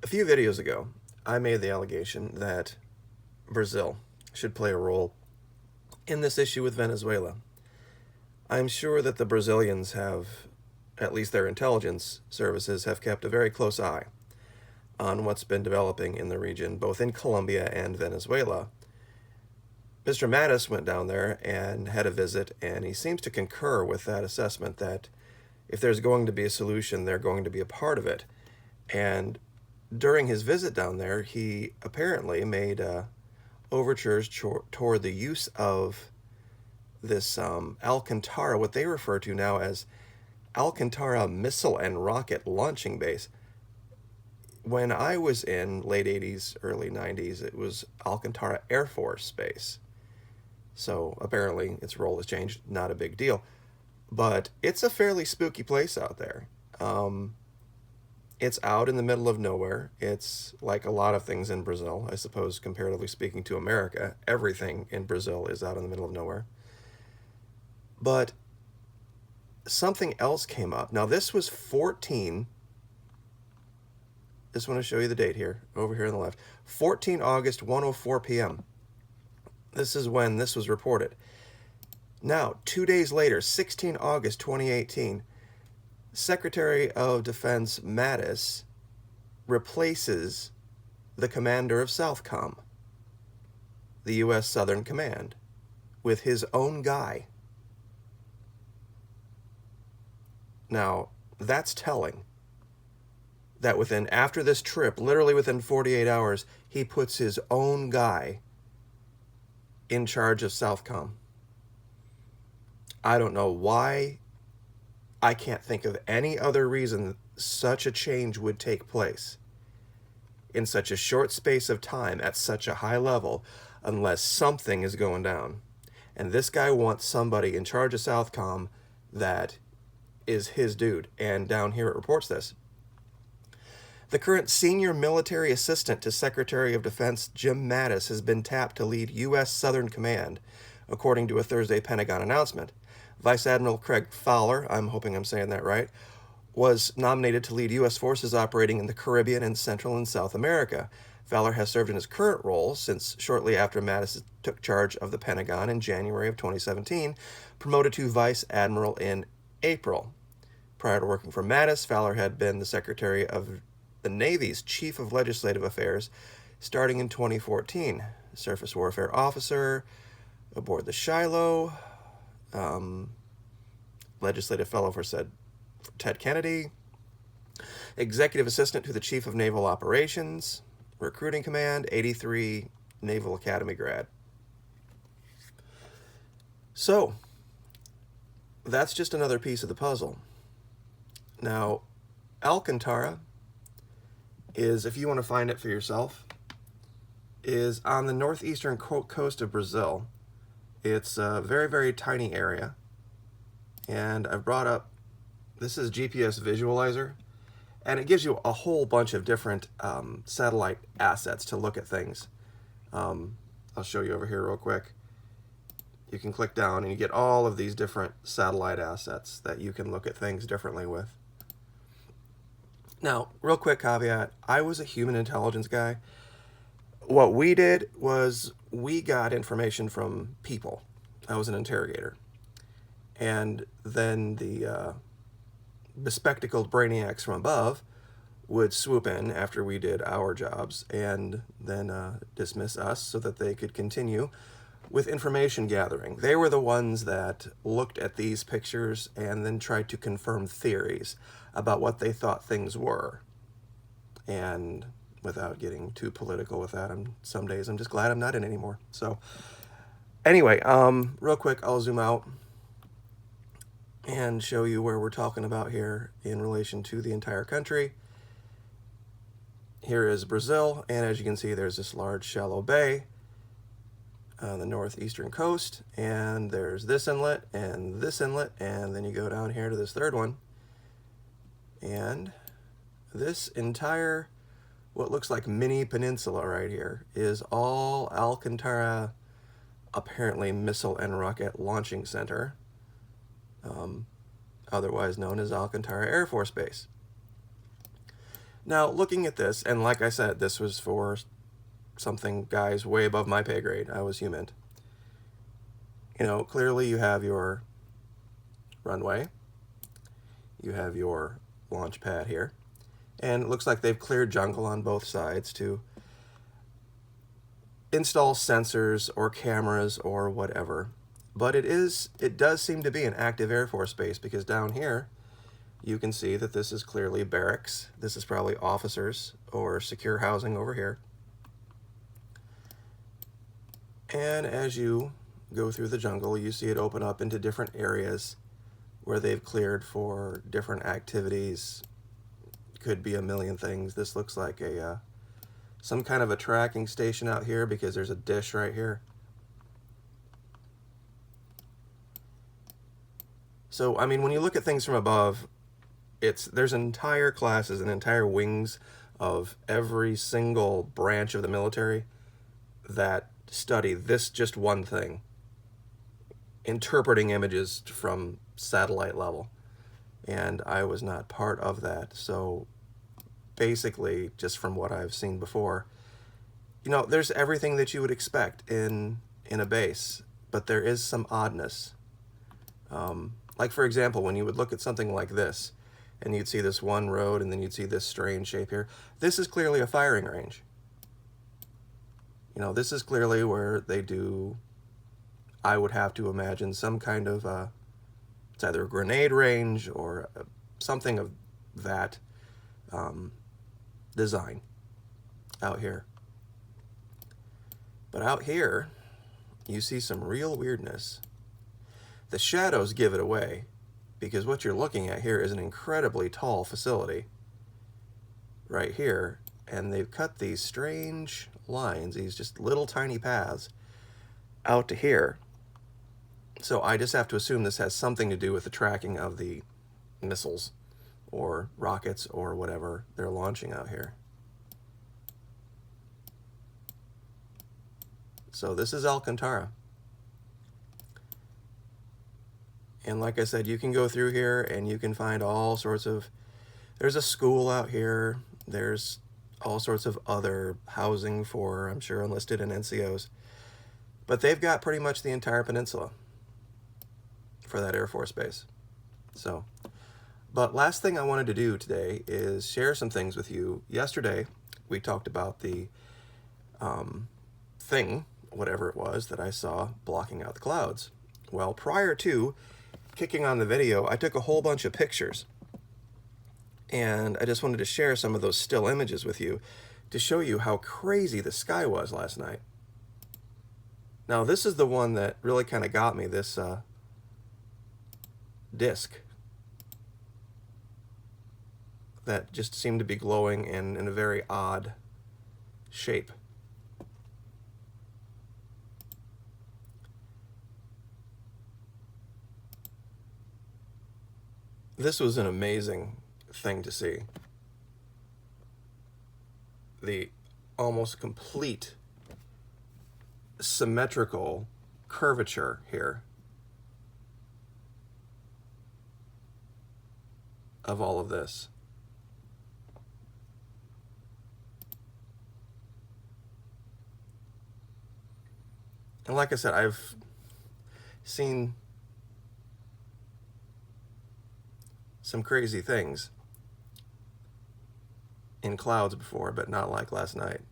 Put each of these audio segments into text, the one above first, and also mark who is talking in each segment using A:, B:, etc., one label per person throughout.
A: A few videos ago, I made the allegation that Brazil should play a role in this issue with Venezuela. I'm sure that the Brazilians have, at least their intelligence services, have kept a very close eye on what's been developing in the region, both in Colombia and Venezuela. Mr. Mattis went down there and had a visit, and he seems to concur with that assessment that if there's going to be a solution, they're going to be a part of it. And during his visit down there, he apparently made overtures toward the use of this Alcantara, what they refer to now as Alcantara missile and rocket launching base. When I was in late 80s, early 90s, it was Alcantara Air Force Base. So apparently its role has changed, not a big deal. But it's a fairly spooky place out there. It's out in the middle of nowhere. It's like a lot of things in Brazil, I suppose, comparatively speaking to America. Everything in Brazil is out in the middle of nowhere. But something else came up. Now, this was 14. Just want to show you the date here, over here on the left. 14 August, 1:04 p.m. This is when this was reported. Now, 2 days later, 16 August 2018, Secretary of Defense Mattis replaces the commander of Southcom, the U.S. Southern Command, with his own guy. Now, that's telling. That after this trip, literally within 48 hours, he puts his own guy in charge of Southcom. I don't know why. I can't think of any other reason such a change would take place in such a short space of time at such a high level unless something is going down. And this guy wants somebody in charge of Southcom that is his dude. And down here it reports this. The current senior military assistant to Secretary of Defense Jim Mattis has been tapped to lead U.S. Southern Command, according to a Thursday Pentagon announcement. Vice Admiral Craig Fowler, I'm hoping I'm saying that right, was nominated to lead U.S. forces operating in the Caribbean and Central and South America. Fowler has served in his current role since shortly after Mattis took charge of the Pentagon in January of 2017, promoted to Vice Admiral in April. Prior to working for Mattis, Fowler had been the Secretary of the Navy's Chief of Legislative Affairs starting in 2014. Surface Warfare Officer aboard the Shiloh, Legislative Fellow for Ted Kennedy, Executive Assistant to the Chief of Naval Operations, Recruiting Command, 83 Naval Academy grad. So, that's just another piece of the puzzle. Now, Alcantara is, if you want to find it for yourself, is on the northeastern coast of Brazil. It's a very, very tiny area. And I've brought up, this is GPS Visualizer, and it gives you a whole bunch of different satellite assets to look at things. I'll show you over here real quick. You can click down and you get all of these different satellite assets that you can look at things differently with. Now, real quick caveat, I was a human intelligence guy. What we did was we got information from people. I was an interrogator. And then the bespectacled brainiacs from above would swoop in after we did our jobs and then dismiss us so that they could continue with information gathering. They were the ones that looked at these pictures and then tried to confirm theories about what they thought things were. And without getting too political with that, some days I'm just glad I'm not in anymore. So anyway, real quick, I'll zoom out and show you where we're talking about here in relation to the entire country. Here is Brazil, and as you can see, there's this large shallow bay on the northeastern coast, and there's this inlet, and then you go down here to this third one, and this entire, what looks like mini peninsula right here, is all Alcantara, apparently missile and rocket launching center, otherwise known as Alcantara Air Force Base. Now, looking at this, and like I said, this was for something, guys, way above my pay grade. I was human. You know, clearly you have your runway. You have your launch pad here. And it looks like they've cleared jungle on both sides to install sensors or cameras or whatever. But it does seem to be an active Air Force base, because down here you can see that this is clearly barracks. This is probably officers or secure housing over here. And as you go through the jungle, you see it open up into different areas where they've cleared for different activities. Could be a million things. This looks like a some kind of a tracking station out here, because there's a dish right here. So, I mean, when you look at things from above, there's entire classes and entire wings of every single branch of the military that study this just one thing, interpreting images from satellite level. And I was not part of that. So basically, just from what I've seen before, you know, there's everything that you would expect in a base, but there is some oddness. Like, for example, when you would look at something like this, and you'd see this one road, and then you'd see this strange shape here. This is clearly a firing range. You know, this is clearly where they do, I would have to imagine, some kind of, it's either a grenade range or something of that design out here. But out here, you see some real weirdness. The shadows give it away, because what you're looking at here is an incredibly tall facility right here, and they've cut these strange lines, these just little tiny paths out to here. So I just have to assume this has something to do with the tracking of the missiles or rockets or whatever they're launching out here. So this is Alcantara. And like I said, you can go through here and you can find all sorts of, there's a school out here, there's all sorts of other housing for, I'm sure, enlisted and NCOs. But they've got pretty much the entire peninsula for that Air Force base. So, but last thing I wanted to do today is share some things with you. Yesterday, we talked about the thing, whatever it was, that I saw blocking out the clouds. Well, prior to kicking on the video, I took a whole bunch of pictures, and I just wanted to share some of those still images with you to show you how crazy the sky was last night. Now, this is the one that really kind of got me, this disc that just seemed to be glowing in a very odd shape. This was an amazing thing to see. The almost complete symmetrical curvature here of all of this. And like I said, I've seen some crazy things in clouds before, but not like last night.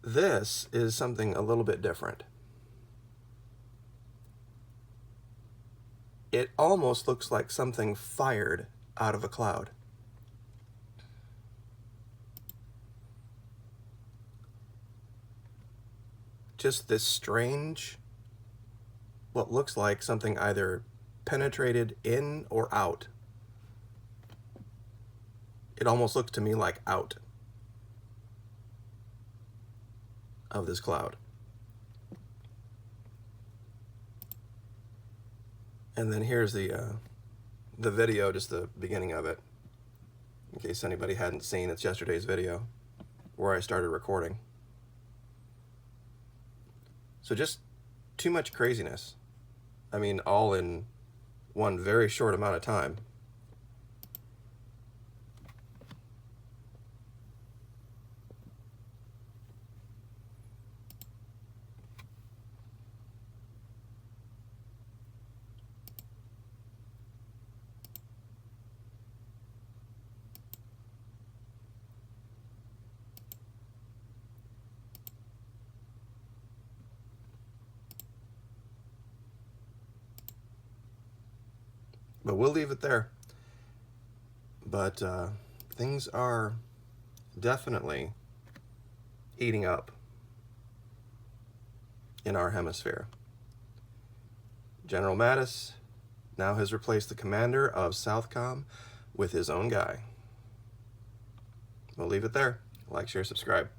A: This is something a little bit different. It almost looks like something fired out of a cloud. Just this strange, what looks like something either penetrated in or out. It almost looks to me like out of this cloud. And then here's the video, just the beginning of it, in case anybody hadn't seen. It's yesterday's video where I started recording. So just too much craziness. I mean, all in one very short amount of time. But we'll leave it there. But things are definitely heating up in our hemisphere. General Mattis now has replaced the commander of Southcom with his own guy. We'll leave it there. Like, share, subscribe.